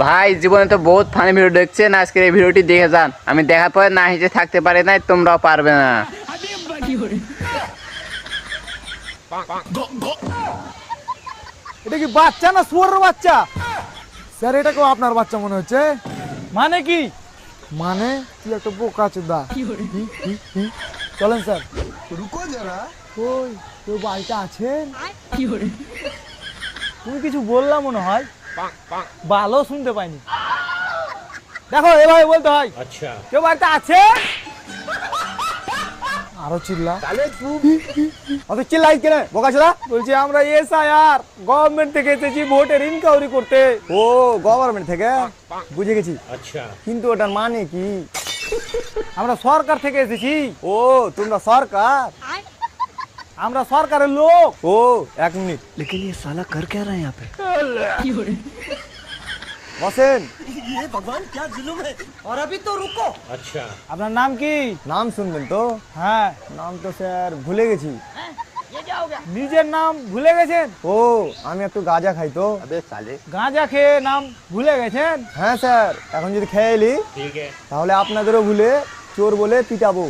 ভাই জীবনে তো বহুত ফানি ভিডিও দেখছেন, আজকের এই ভিডিওটি দেখে যান। আমি দেখার পরে না হেসে থাকতে পারি নাই, তোমরাও পারবে না। এটা কি বাচ্চা না শুয়োরের বাচ্চা? স্যার এটা কেউ আপনার বাচ্চা মনে হচ্ছে। মানে কি? মানে তুই একটা বোকা চোদা। চলেন স্যার। रुको जरा। কই কেউ বাড়িতে আছেন? তুমি কিছু বললাম মনে হয়, ভালো শুনতে পাইনি। দেখো এভাবে বলতে হয়। আচ্ছা, কেউ বাড়িতে আছে? আরো চিল্লা। অত চিল্লাই কেন বোকা চোদা? বলছি আমরা এসআইআর গভর্নমেন্ট থেকে এসেছি ভোটের ইনকোয়ারি করতে। ও গভর্নমেন্ট থেকে, বুঝে গেছি। আচ্ছা, কিন্তু ওটার মানে কি? আমরা সরকার থেকে এসেছি। ও তোমরা সরকার? আমরা সরকারের লোক। ও এক মিনিট। लेकिन ये साला कर क्या रहा है यहाँ पे? বসেন। ये भगवान क्या जुल्म है? और अभी तो रुको। আচ্ছা, আপনার নাম কি? নাম শুনবেন তো? হ্যাঁ, নাম তো স্যার ভুলে গেছি। নিজের নাম ভুলে গেছেন? ও আমি একটু গাঁজা খাই তো। আবে সালে, গাঁজা খেয়ে নাম ভুলে গেছেন? হ্যাঁ স্যার, এখন যদি খেয়ে এলি তাহলে আপনাদেরও ভুলে চোর বলে পিটাবো।